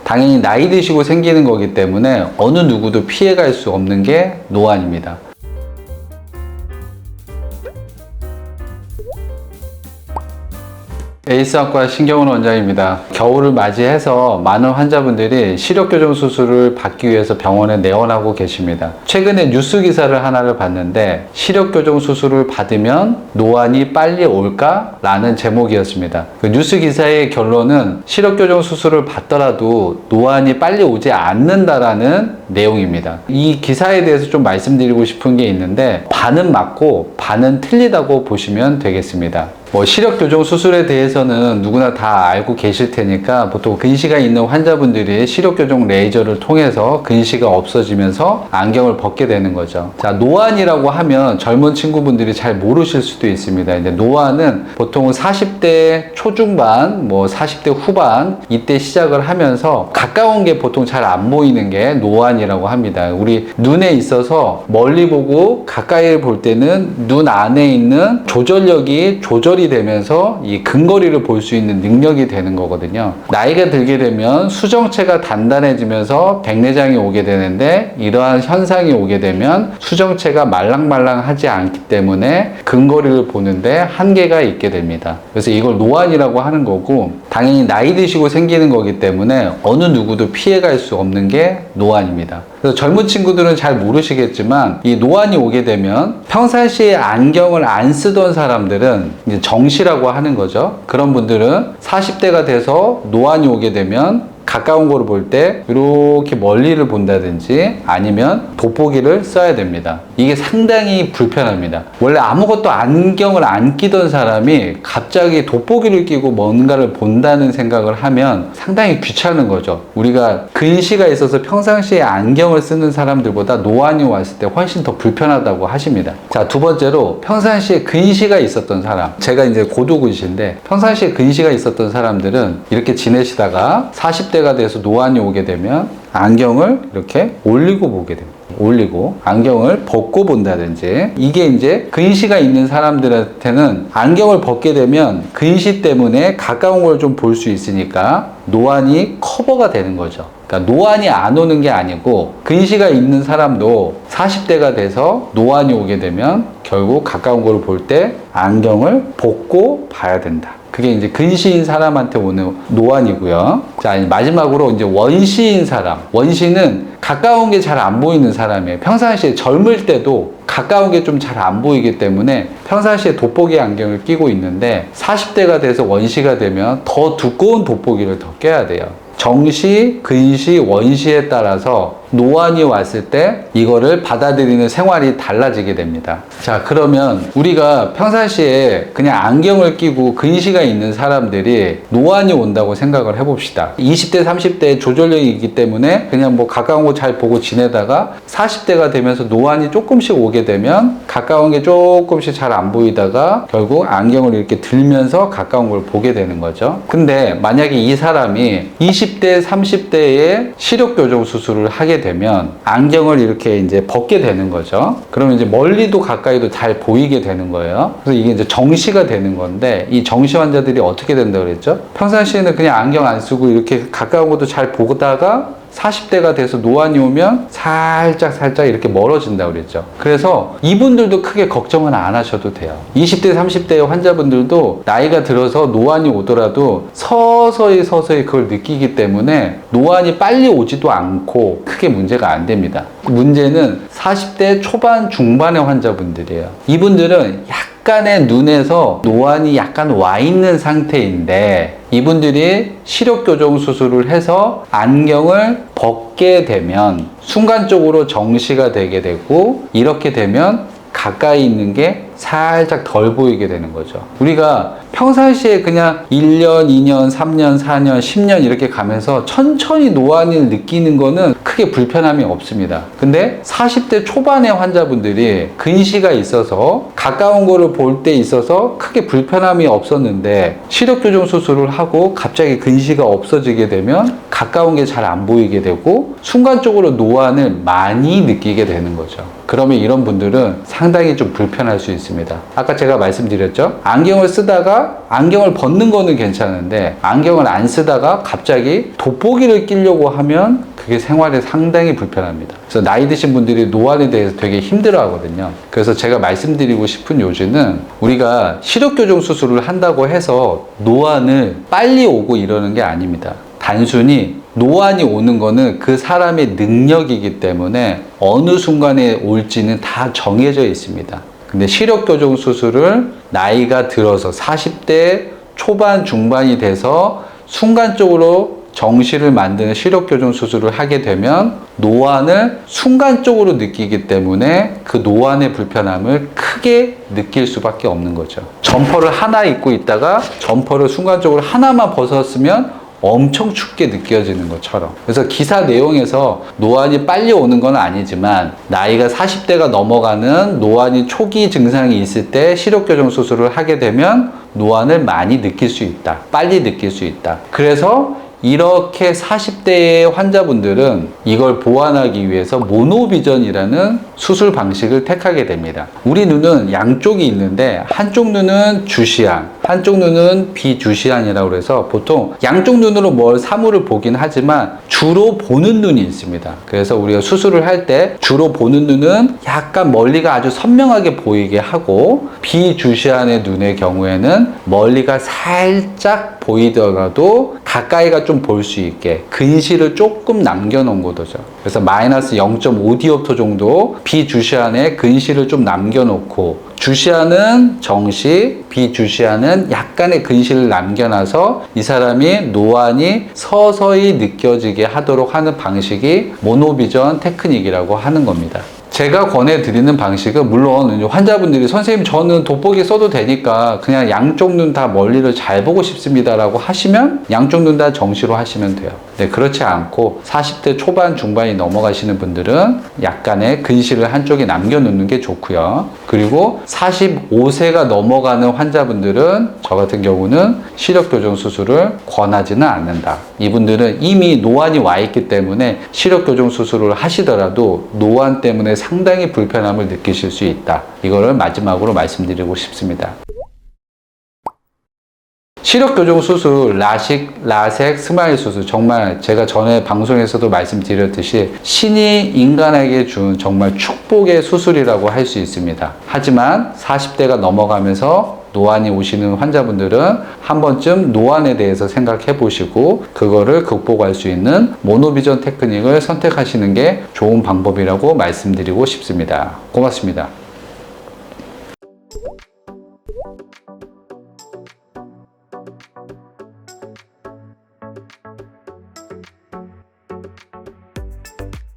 당연히 나이 드시고 생기는 거기 때문에 어느 누구도 피해갈 수 없는 게 노안입니다. 에이스학과 신경훈 원장입니다. 겨울을 맞이해서 많은 환자분들이 시력교정 수술을 받기 위해서 병원에 내원하고 계십니다. 최근에 뉴스 기사를 하나를 봤는데 시력교정 수술을 받으면 노안이 빨리 올까? 라는 제목이었습니다. 그 뉴스 기사의 결론은 시력교정 수술을 받더라도 노안이 빨리 오지 않는다라는 내용입니다. 이 기사에 대해서 좀 말씀드리고 싶은 게 있는데 반은 맞고 반은 틀리다고 보시면 되겠습니다. 시력교정 수술에 대해서는 누구나 다 알고 계실 테니까 보통 근시가 있는 환자분들이 시력교정 레이저를 통해서 근시가 없어지면서 안경을 벗게 되는 거죠. 자, 노안이라고 하면 젊은 친구분들이 잘 모르실 수도 있습니다. 이제 노안은 보통 40대 초중반, 40대 후반 이때 시작을 하면서 가까운 게 보통 잘 안 보이는 게 노안이라고 합니다. 우리 눈에 있어서 멀리 보고 가까이 볼 때는 눈 안에 있는 조절력이 조절이 되면서 이 근거리를 볼 수 있는 능력이 되는 거거든요. 나이가 들게 되면 수정체가 단단해지면서 백내장이 오게 되는데 이러한 현상이 오게 되면 수정체가 말랑말랑하지 않기 때문에 근거리를 보는데 한계가 있게 됩니다. 그래서 이걸 노안이라고 하는 거고 당연히 나이 드시고 생기는 거기 때문에 어느 누구도 피해갈 수 없는 게 노안입니다. 그래서 젊은 친구들은 잘 모르시겠지만 이 노안이 오게 되면 평상시에 안경을 안 쓰던 사람들은 이제 정시라고 하는 거죠. 그런 분들은 40대가 돼서 노안이 오게 되면 가까운 거를 볼 때 이렇게 멀리를 본다든지 아니면 돋보기를 써야 됩니다. 이게 상당히 불편합니다. 원래 아무것도 안경을 안 끼던 사람이 갑자기 돋보기를 끼고 뭔가를 본다는 생각을 하면 상당히 귀찮은 거죠. 우리가 근시가 있어서 평상시에 안경을 쓰는 사람들보다 노안이 왔을 때 훨씬 더 불편하다고 하십니다. 자, 두 번째로 평상시에 근시가 있었던 사람, 제가 이제 고도근시인데 평상시에 근시가 있었던 사람들은 이렇게 지내시다가 40대가 돼서 노안이 오게 되면 안경을 이렇게 올리고 보게 됩니다. 올리고 안경을 벗고 본다든지 이게 이제 근시가 있는 사람들한테는 안경을 벗게 되면 근시 때문에 가까운 걸 좀 볼 수 있으니까 노안이 커버가 되는 거죠. 그러니까 노안이 안 오는 게 아니고 근시가 있는 사람도 40대가 돼서 노안이 오게 되면 결국 가까운 걸 볼 때 안경을 벗고 봐야 된다. 그게 이제 근시인 사람한테 오는 노안이고요. 자, 마지막으로 이제 원시인 사람. 원시는 가까운 게 잘 안 보이는 사람이에요. 평상시에 젊을 때도 가까운 게 좀 잘 안 보이기 때문에 평상시에 돋보기 안경을 끼고 있는데 40대가 돼서 원시가 되면 더 두꺼운 돋보기를 더 껴야 돼요. 정시, 근시, 원시에 따라서 노안이 왔을 때 이거를 받아들이는 생활이 달라지게 됩니다. 자, 그러면 우리가 평상시에 그냥 안경을 끼고 근시가 있는 사람들이 노안이 온다고 생각을 해봅시다. 20대, 30대의 조절력이 있기 때문에 그냥 가까운 거 잘 보고 지내다가 40대가 되면서 노안이 조금씩 오게 되면 가까운 게 조금씩 잘 안 보이다가 결국 안경을 이렇게 들면서 가까운 걸 보게 되는 거죠. 근데 만약에 이 사람이 20대, 30대에 시력교정 수술을 하게 되면 안경을 이렇게 이제 벗게 되는 거죠. 그러면 이제 멀리도 가까이도 잘 보이게 되는 거예요. 그래서 이게 이제 정시가 되는 건데 이 정시 환자들이 어떻게 된다고 그랬죠? 평상시에는 그냥 안경 안 쓰고 이렇게 가까운 것도 잘 보다가 40대가 돼서 노안이 오면 살짝 이렇게 멀어진다고 그랬죠. 그래서 이분들도 크게 걱정은 안 하셔도 돼요. 20대, 30대의 환자분들도 나이가 들어서 노안이 오더라도 서서히 그걸 느끼기 때문에 노안이 빨리 오지도 않고 크게 문제가 안 됩니다. 문제는 40대 초반, 중반의 환자분들이에요. 이분들은 약간의 눈에서 노안이 약간 와 있는 상태인데 이분들이 시력교정 수술을 해서 안경을 벗게 되면 순간적으로 정시가 되게 되고 이렇게 되면 가까이 있는 게 살짝 덜 보이게 되는 거죠. 우리가 평상시에 그냥 1년, 2년, 3년, 4년, 10년 이렇게 가면서 천천히 노안을 느끼는 거는 크게 불편함이 없습니다. 근데 40대 초반의 환자분들이 근시가 있어서 가까운 거를 볼 때 있어서 크게 불편함이 없었는데 시력교정 수술을 하고 갑자기 근시가 없어지게 되면 가까운 게 잘 안 보이게 되고 순간적으로 노안을 많이 느끼게 되는 거죠. 그러면 이런 분들은 상당히 좀 불편할 수 있습니다. 아까 제가 말씀드렸죠? 안경을 쓰다가 내가 안경을 벗는 거는 괜찮은데 안경을 안 쓰다가 갑자기 돋보기를 끼려고 하면 그게 생활에 상당히 불편합니다. 그래서 나이 드신 분들이 노안에 대해서 되게 힘들어 하거든요. 그래서 제가 말씀드리고 싶은 요지는 우리가 시력교정 수술을 한다고 해서 노안을 빨리 오고 이러는 게 아닙니다. 단순히 노안이 오는 거는 그 사람의 능력이기 때문에 어느 순간에 올지는 다 정해져 있습니다. 근데 시력교정 수술을 나이가 들어서 40대 초반 중반이 돼서 순간적으로 정시를 만드는 시력교정 수술을 하게 되면 노안을 순간적으로 느끼기 때문에 그 노안의 불편함을 크게 느낄 수밖에 없는 거죠. 점퍼를 하나 입고 있다가 점퍼를 순간적으로 하나만 벗었으면 엄청 춥게 느껴지는 것처럼. 그래서 기사 내용에서 노안이 빨리 오는 건 아니지만 나이가 40대가 넘어가는 노안이 초기 증상이 있을 때 시력교정 수술을 하게 되면 노안을 많이 느낄 수 있다. 빨리 느낄 수 있다. 그래서 이렇게 40대의 환자분들은 이걸 보완하기 위해서 모노비전이라는 수술 방식을 택하게 됩니다. 우리 눈은 양쪽이 있는데 한쪽 눈은 주시안, 한쪽 눈은 비주시안이라고 해서 보통 양쪽 눈으로 사물을 보긴 하지만 주로 보는 눈이 있습니다. 그래서 우리가 수술을 할 때 주로 보는 눈은 약간 멀리가 아주 선명하게 보이게 하고 비주시안의 눈의 경우에는 멀리가 살짝 보이더라도 가까이가 좀 볼 수 있게 근시를 조금 남겨놓은 거죠. 그래서 마이너스 0.5디옵터 정도 비주시안에 근시를 좀 남겨놓고 주시안은 정시, 비주시안은 약간의 근시를 남겨놔서 이 사람이 노안이 서서히 느껴지게 하도록 하는 방식이 모노비전 테크닉이라고 하는 겁니다. 제가 권해드리는 방식은 물론 환자분들이 선생님 저는 돋보기 써도 되니까 그냥 양쪽 눈 다 멀리를 잘 보고 싶습니다 라고 하시면 양쪽 눈 다 정시로 하시면 돼요. 네, 그렇지 않고 40대 초반 중반이 넘어가시는 분들은 약간의 근시를 한쪽에 남겨놓는 게 좋고요. 그리고 45세가 넘어가는 환자분들은 저 같은 경우는 시력교정 수술을 권하지는 않는다. 이분들은 이미 노안이 와 있기 때문에 시력교정 수술을 하시더라도 노안 때문에 상당히 불편함을 느끼실 수 있다. 이거를 마지막으로 말씀드리고 싶습니다. 시력교정 수술, 라식, 라섹, 스마일 수술 정말 제가 전에 방송에서도 말씀드렸듯이 신이 인간에게 준 정말 축복의 수술이라고 할 수 있습니다. 하지만 40대가 넘어가면서 노안이 오시는 환자분들은 한 번쯤 노안에 대해서 생각해 보시고 그거를 극복할 수 있는 모노비전 테크닉을 선택하시는 게 좋은 방법이라고 말씀드리고 싶습니다. 고맙습니다.